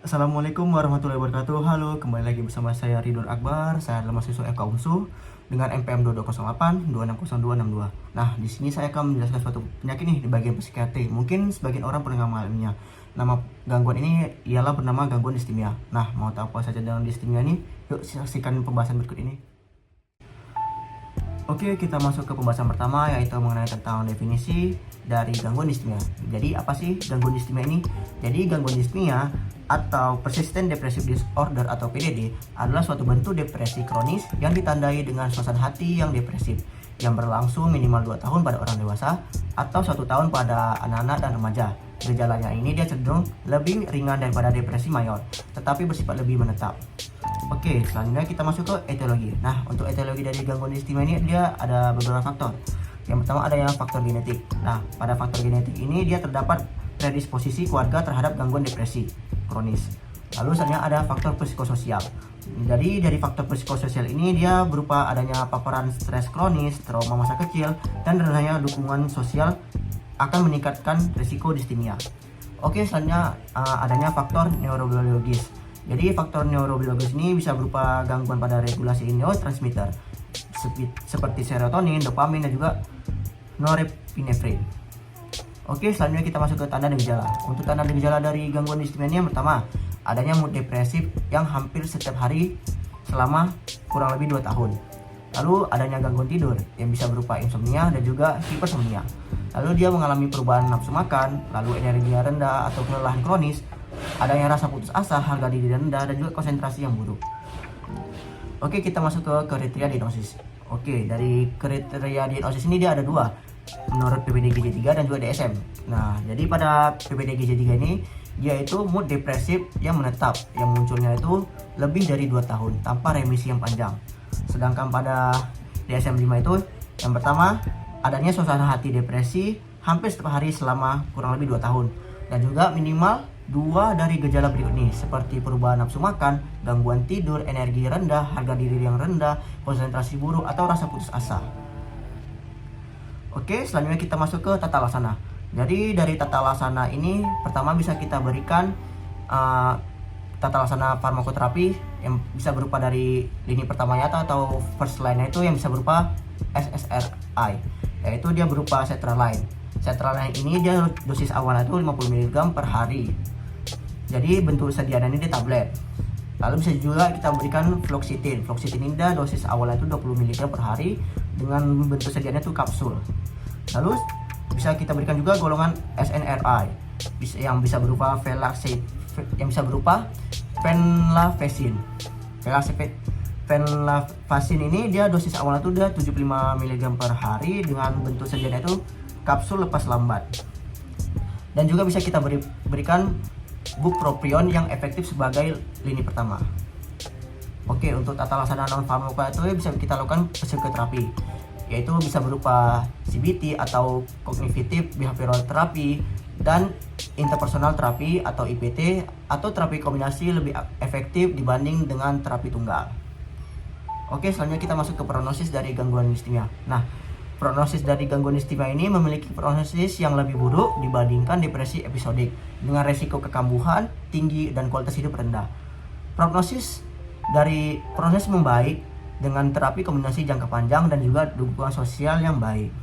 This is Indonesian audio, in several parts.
Assalamualaikum warahmatullahi wabarakatuh. Halo, kembali lagi bersama saya Ridwan Akbar. Saya adalah mahasiswa FK UNSU dengan NPM 2208 260262. Nah, di sini saya akan menjelaskan suatu penyakit nih di bagian psikiatri. Mungkin sebagian orang pernah mengalaminya. Nama gangguan ini ialah bernama gangguan distimia. Nah, mau tahu apa saja dalam distimia ini? Yuk saksikan pembahasan berikut ini. Oke, kita masuk ke pembahasan pertama, yaitu mengenai tentang definisi dari gangguan distimia. Jadi apa sih gangguan distimia ini? Jadi gangguan distimia atau Persistent Depressive Disorder atau PDD adalah suatu bentuk depresi kronis yang ditandai dengan suasana hati yang depresif yang berlangsung minimal 2 tahun pada orang dewasa atau 1 tahun pada anak-anak dan remaja. Gejalanya ini dia cenderung lebih ringan daripada depresi mayor, tetapi bersifat lebih menetap. Oke, selanjutnya kita masuk ke etiologi. Nah, untuk etiologi dari gangguan distimia ini dia ada beberapa faktor. Yang pertama adanya faktor genetik. Nah, pada faktor genetik ini dia terdapat predisposisi keluarga terhadap gangguan depresi kronis. Lalu selanjutnya ada faktor psikososial. Jadi dari faktor psikososial ini dia berupa adanya paparan stres kronis, trauma masa kecil, dan rendahnya dukungan sosial akan meningkatkan risiko distimia. Oke, selanjutnya adanya faktor neurobiologis. Jadi faktor neurobiologis ini bisa berupa gangguan pada regulasi neurotransmitter seperti serotonin, dopamin, dan juga norepinefrin. Oke, selanjutnya kita masuk ke tanda dan gejala. Untuk tanda dan gejala dari gangguan distimia ini yang pertama, adanya mood depresif yang hampir setiap hari selama kurang lebih 2 tahun. Lalu adanya gangguan tidur yang bisa berupa insomnia dan juga hipersomnia. Lalu dia mengalami perubahan nafsu makan, lalu energinya rendah atau kelelahan kronis, adanya rasa putus asa, harga diri rendah, dan juga konsentrasi yang buruk. Oke, kita masuk ke kriteria diagnosis. Oke, dari kriteria diagnosis ini dia ada 2, menurut PPDGJ3 dan juga DSM. Nah, jadi pada PPDGJ3 ini dia itu mood depresif yang menetap, yang munculnya itu lebih dari 2 tahun tanpa remisi yang panjang. Sedangkan pada DSM-5 itu yang pertama adanya suasana hati depresi hampir setiap hari selama kurang lebih 2 tahun, dan juga minimal 2 dari gejala berikut ini seperti perubahan nafsu makan, gangguan tidur, energi rendah, harga diri yang rendah, konsentrasi buruk, atau rasa putus asa. Oke, selanjutnya kita masuk ke tata laksana. Jadi dari tata laksana ini pertama bisa kita berikan tata laksana farmakoterapi yang bisa berupa dari lini pertama nyata atau first line-nya itu yang bisa berupa SSRI, yaitu dia berupa sertraline. Sertraline ini dia dosis awalnya itu 50 mg per hari. Jadi bentuk sediaan ini di tablet. Lalu bisa juga kita berikan fluoxetine. Fluoxetine ini dia dosis awalnya itu 20 mg per hari dengan bentuk sediaannya itu kapsul. Lalu bisa kita berikan juga golongan SNRI yang bisa berupa venlafaxine. Venlafaxine ini dia dosis awalnya itu dia 75 mg per hari dengan bentuk sediaannya itu kapsul lepas lambat. Dan juga bisa kita berikan bupropion yang efektif sebagai lini pertama. Oke, untuk tata laksana non farmaka itu bisa kita lakukan psikoterapi, yaitu bisa berupa CBT atau cognitive behavioral therapy dan interpersonal terapi atau IPT, atau terapi kombinasi lebih efektif dibanding dengan terapi tunggal. Oke, selanjutnya kita masuk ke prognosis dari gangguan distimia. Nah, prognosis dari gangguan distimia ini memiliki prognosis yang lebih buruk dibandingkan depresi episodik dengan resiko kekambuhan tinggi dan kualitas hidup rendah. Prognosis membaik dengan terapi kombinasi jangka panjang dan juga dukungan sosial yang baik.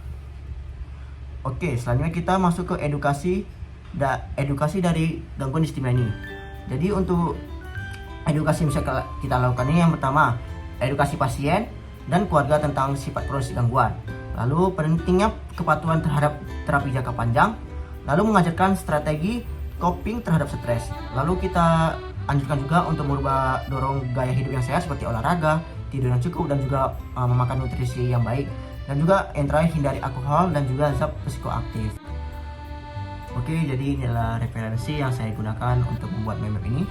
Oke, selanjutnya kita masuk ke edukasi dari gangguan distimia ini. Jadi untuk edukasi yang bisa kita lakukan ini yang pertama, edukasi pasien dan keluarga tentang sifat kronis gangguan. Lalu pentingnya kepatuhan terhadap terapi jangka panjang, lalu mengajarkan strategi coping terhadap stres. Lalu kita anjurkan juga untuk merubah dorong gaya hidup yang sehat seperti olahraga, tidur yang cukup, dan juga memakan nutrisi yang baik. Dan juga yang terakhir, hindari alkohol dan juga zat psikoaktif. Oke, jadi ini adalah referensi yang saya gunakan untuk membuat meme ini.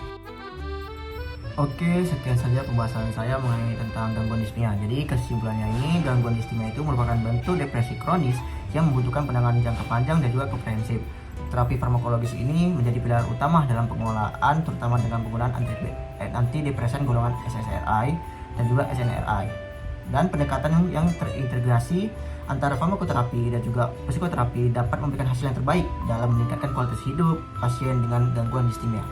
Oke, sekian saja pembahasan saya mengenai tentang gangguan distimia. Jadi kesimpulannya ini, gangguan distimia itu merupakan bentuk depresi kronis yang membutuhkan penanganan jangka panjang dan juga komprehensif. Terapi farmakologis ini menjadi pilihan utama dalam pengelolaan, terutama dengan penggunaan antidepresan golongan SSRI dan juga SNRI. Dan pendekatan yang terintegrasi antara farmakoterapi dan juga psikoterapi dapat memberikan hasil yang terbaik dalam meningkatkan kualitas hidup pasien dengan gangguan distimia.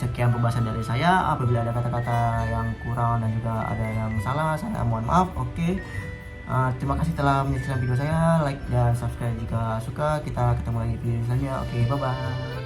sekian pembahasan dari saya. Apabila ada kata-kata yang kurang dan juga ada yang salah, saya mohon maaf. Oke. Terima kasih telah menyaksikan video saya. Like dan subscribe jika suka. Kita ketemu lagi di video selanjutnya. Oke, bye bye.